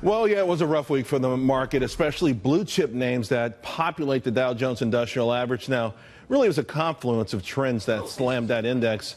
Well, yeah, it was a rough week for the market, especially blue chip names that populate the Dow Jones Industrial Average. Now, really, it was a confluence of trends that slammed that index,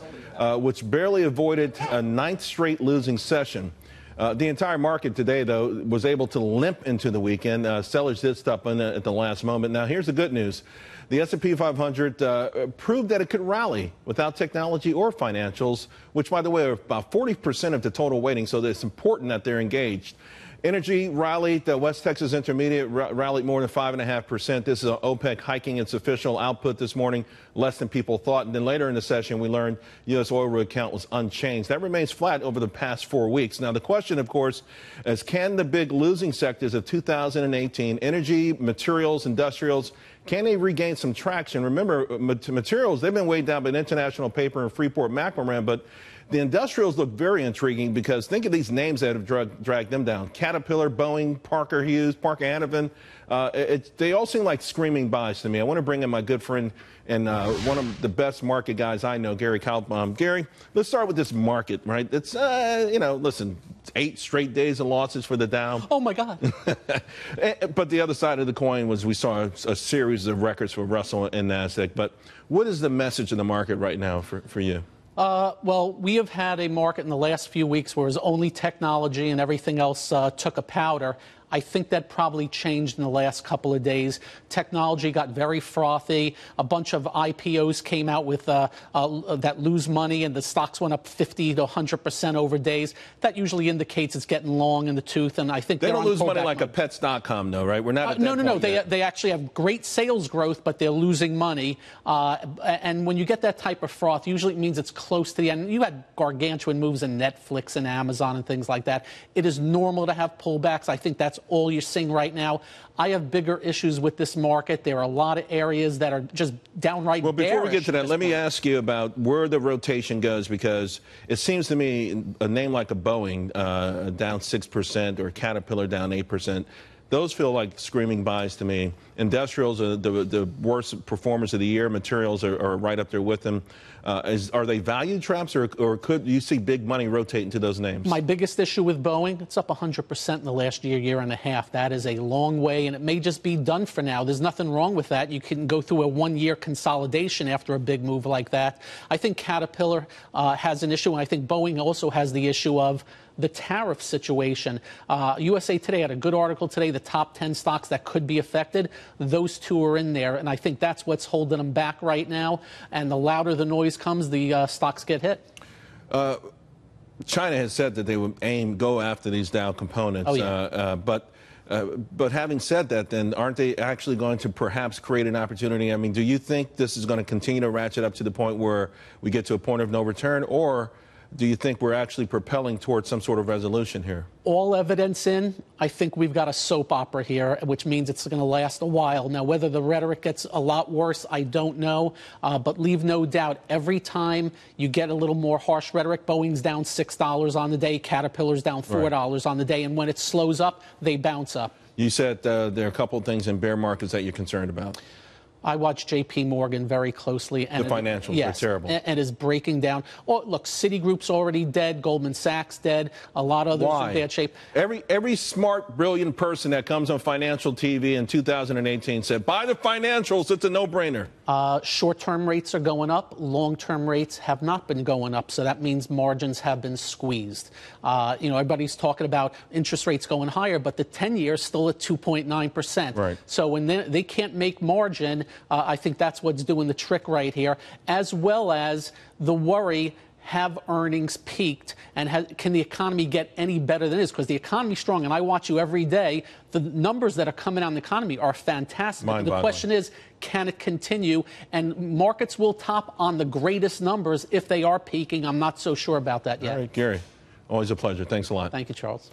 which barely avoided a ninth straight losing session. The entire market today, though, was able to limp into the weekend. Sellers did step in at the last moment. Now, here's the good news. The S&P 500 proved that it could rally without technology or financials, which, by the way, are about 40% of the total weighting, so it's important that they're engaged. Energy rallied. The West Texas Intermediate rallied more than 5.5%. This is OPEC hiking its official output this morning, less than people thought. And then later in the session, we learned U.S. oil rig count was unchanged. That remains flat over the past 4 weeks. Now, the question, of course, is can the big losing sectors of 2018, energy, materials, industrials, can they regain some traction? Remember, materials, they've been weighed down by International Paper and Freeport-McMoRan, but the industrials look very intriguing because think of these names that have dragged them down. Caterpillar, Boeing, Parker Hughes, Parker Hannifin. They all seem like screaming buys to me. I want to bring in my good friend and one of the best market guys I know, Gary Kaltbaum. Gary, let's start with this market, right? It's, listen, 8 straight days of losses for the Dow. Oh, my God. But the other side of the coin was we saw a series of records for Russell and NASDAQ. But what is the message in the market right now for you? Well, we have had a market in the last few weeks where it was only technology and everything else took a powder. I think that probably changed in the last couple of days. Technology got very frothy. A bunch of IPOs came out with that lose money, and the stocks went up 50 to 100% over days. That usually indicates it's getting long in the tooth, and I think they don't lose money like a Pets.com, though, right? We're not. At that No. Point yet. They actually have great sales growth, but they're losing money. And when you get that type of froth, usually it means it's close to the end. You had gargantuan moves in Netflix and Amazon and things like that. It is normal to have pullbacks. I think that's all you're seeing right now. I have bigger issues with this market. There are a lot of areas that are just downright bearish. Well, before we get to that, let me ask you about where the rotation goes, because it seems to me a name like a Boeing down 6% or Caterpillar down 8%. Those feel like screaming buys to me. Industrials are the worst performers of the year. Materials are right up there with them. Are they value traps, or could you see big money rotate into those names? My biggest issue with Boeing, it's up 100% in the last year and a half. That is a long way, and it may just be done for now. There's nothing wrong with that. You can go through a one-year consolidation after a big move like that. I think Caterpillar has an issue, and I think Boeing also has the issue of the tariff situation. USA Today had a good article today, the top 10 stocks that could be affected. Those two are in there, and I think that's what's holding them back right now. And the louder the noise comes, the stocks get hit. China has said that they would go after these Dow components. Oh, yeah. But having said that, then aren't they actually going to perhaps create an opportunity? I mean, do you think this is going to continue to ratchet up to the point where we get to a point of no return, or do you think we're actually propelling towards some sort of resolution here? All evidence in, I think we've got a soap opera here, which means it's going to last a while. Now, whether the rhetoric gets a lot worse, I don't know. But leave no doubt, every time you get a little more harsh rhetoric, Boeing's down $6 on the day, Caterpillar's down $4 on the day, and when it slows up, they bounce up. You said there are a couple of things in bear markets that you're concerned about. I watch J.P. Morgan very closely. And the financials are terrible. And is breaking down. Oh, look, Citigroup's already dead. Goldman Sachs dead. A lot of others in bad shape. Every smart, brilliant person that comes on financial TV in 2018 said, buy the financials. It's a no-brainer. Short-term rates are going up. Long-term rates have not been going up. So that means margins have been squeezed. Everybody's talking about interest rates going higher, but the 10-year is still at 2.9%. Right. So when they can't make margin, I think that's what's doing the trick right here, as well as the worry, have earnings peaked, and can the economy get any better than this? Because the economy's strong, and I watch you every day. The numbers that are coming out in the economy are fantastic. The question is, can it continue? And markets will top on the greatest numbers if they are peaking. I'm not so sure about that yet. All right, Gary, always a pleasure. Thanks a lot. Thank you, Charles.